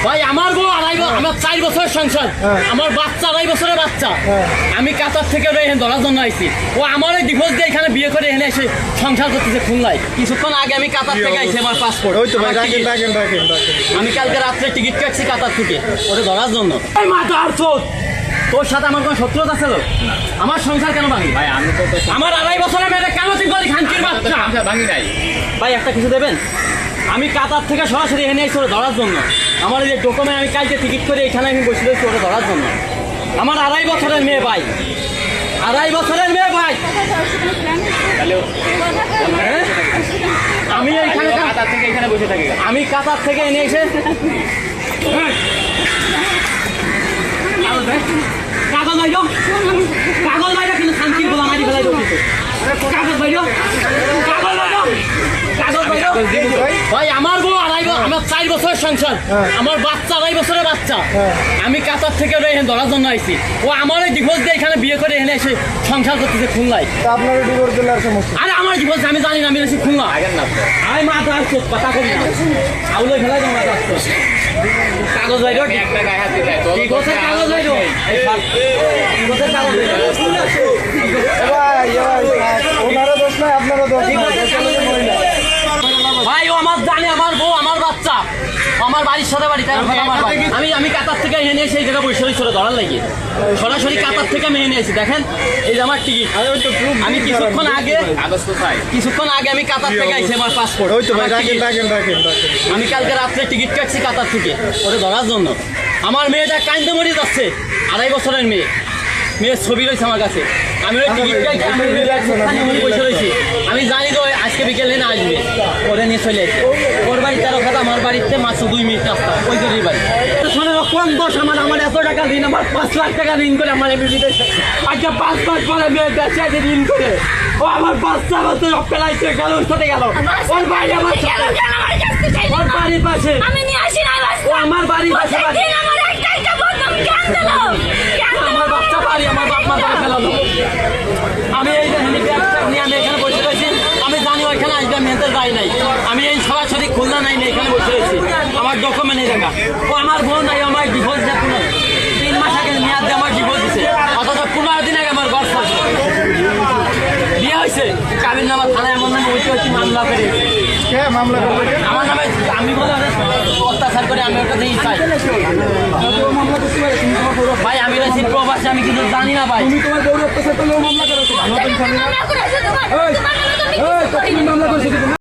ভাই আমার বউ আমার 4 বছরের সংসার, আমার বাচ্চা 2.5 বছরের বাচ্চা। আমি কাতার থেকে এখানে ধরার জন্য আইছি। ও আমার ওই ডিভোর্স দিয়ে এখানে বিয়ে করে এখানে এসে সংসার করতেছে খুলনায়। কিছুক্ষণ আগে আমি কাতার থেকে আইছি, আমার পাসপোর্ট। আমি কালকে রাত্রে টিকিট কাটছি কাতার থেকে ওটা ধরার জন্য। তোর সাথে আমার কোনো শত্রুতা ছিল? আমার সংসার কেন ভাঙি? ভাই আমি তো আমার 2.5 বছরের মেয়েটা কেন ঠিক বলি খানকির বাচ্চা ভাঙি নাই। ভাই একটা কিছু দেবেন? আমি কাতার থেকে সরাসরি এনে এসে ওরা ধরার জন্য। আমার এই যে ডকুমেন্ট আমি কালকে টিকিট করে এখানে আমি বসে রয়েছি ওরা ধরার জন্য। আমার 2.5 বছরের মেয়ে ভাই, 2.5 বছরের মেয়ে ভাই। আমি এইখানে কাতার থেকে এখানে বসে থাকি। আমি কাতার থেকে এনে এসে কাগজ বাইর, কাগজ বাইর, কিন্তু শান্তির গোলা মারি ফেলাই দিচ্ছে। কাগজ বাইর, কাগজ বাইর, কাগজ বাইর। ভাই আমার বউ আমার 4 বছরের সংসার, আমার বাচ্চা 2.5 বছরের বাচ্চা। আমি কাতার থেকে এখানে ধরার জন্য আইছি। ও আমার ওই ডিভোর্স দিয়ে এখানে বিয়ে করে এখানে এসে সংসার করতেছে খুলনায়। আপনার ডিভোর্স দিলে আর সমস্যা? আরে আমার ডিভোর্স আমি জানি না, আমি এসেছি খুলনা। আমি মাথা আসছে কথা করি না, আউলে ফেলাই দাও মাথা আসছে। কাগজ বাইর, একটা গায়ে হাত দিলাই তো ঠিক আছে। কাগজ বাইর, এই ফাট ঠিক আছে। কাগজ বাইর ওনারও দোষ নাই, আপনারও দোষ নাই। ভাই ও আমার জানে, আমার বউ আমার বাচ্চা, আমার বাড়ির সাথে বাড়ি। আমি কাতার থেকে এনে সেই জায়গায় বসে রয়েছি ধরার লাগিয়ে। সরাসরি কাতার থেকে আমি এনে এসেছি। দেখেন এই যে আমার টিকিট। আমি কিছুক্ষণ আগে আমি কাতার থেকে আইছি, আমার পাসপোর্ট। আমি কালকে রাত্রে টিকিট কাটছি কাতার থেকে ওটা ধরার জন্য। আমার মেয়েটা কাইন্দে মরে যাচ্ছে, 2.5 বছরের মেয়ের ছবি রয়েছে আমার কাছে। আমি ওই টিকিট কাটছি, আমি বসে রয়েছি। আমি জানি তো আজকে বিকেলে না আসবে, ওরে নিয়ে চলে আসবে। ওর বাড়ি 13 খাতা, আমার বাড়িতে মাত্র 2 মিনিট রাস্তা, ওই জন্য বাড়ি। কম দোষ আমার, আমার এত টাকা ঋণ, আমার 5 লাখ টাকা ঋণ করে আমার বিদেশে। আজকে 5 মাস পরে মেয়ে বেঁচে আছে ঋণ করে। ও আমার বাচ্চা বাচ্চা পেলাইছে, গেল ওর সাথে গেল। ওর বাড়ি আমার সাথে, ওর বাড়ির পাশে। ও আমার বাড়ির পাশে, আমার বাচ্চা বাড়ি, আমার বাপ মা বাড়ি ফেলালো। আমি এই যে ব্যাগ নিয়ে আমি এখানে বসে রয়েছি। আমি জানি ওইখানে আসবে, আমি এতে যাই নাই। আমি এই সরাসরি খুলনা নাই, এখানে বসে রয়েছি। আমার ডকুমেন্ট এই জায়গা। ও আমার বোন নাই, আমার ডিভোর্স দেয় 3 মাস আগে মেয়াদ দিয়ে আমার ডিভোর্স দিচ্ছে। অথচ 15 দিন আগে আমার ঘর ছাড়ছে, বিয়ে হয়েছে। কাবির নামা থানায় এমন নামে হয়েছে মামলা করে মামলা আমার নামে। আমি বলে অত্যাচার করে আমি ওটা দিয়েই চাই। ভাই আমি না শিল্প প্রবাসী, আমি কিন্তু জানি না ভাই। তুমি তোমার বউর অত্যাচার করলেও মামলা করেছো?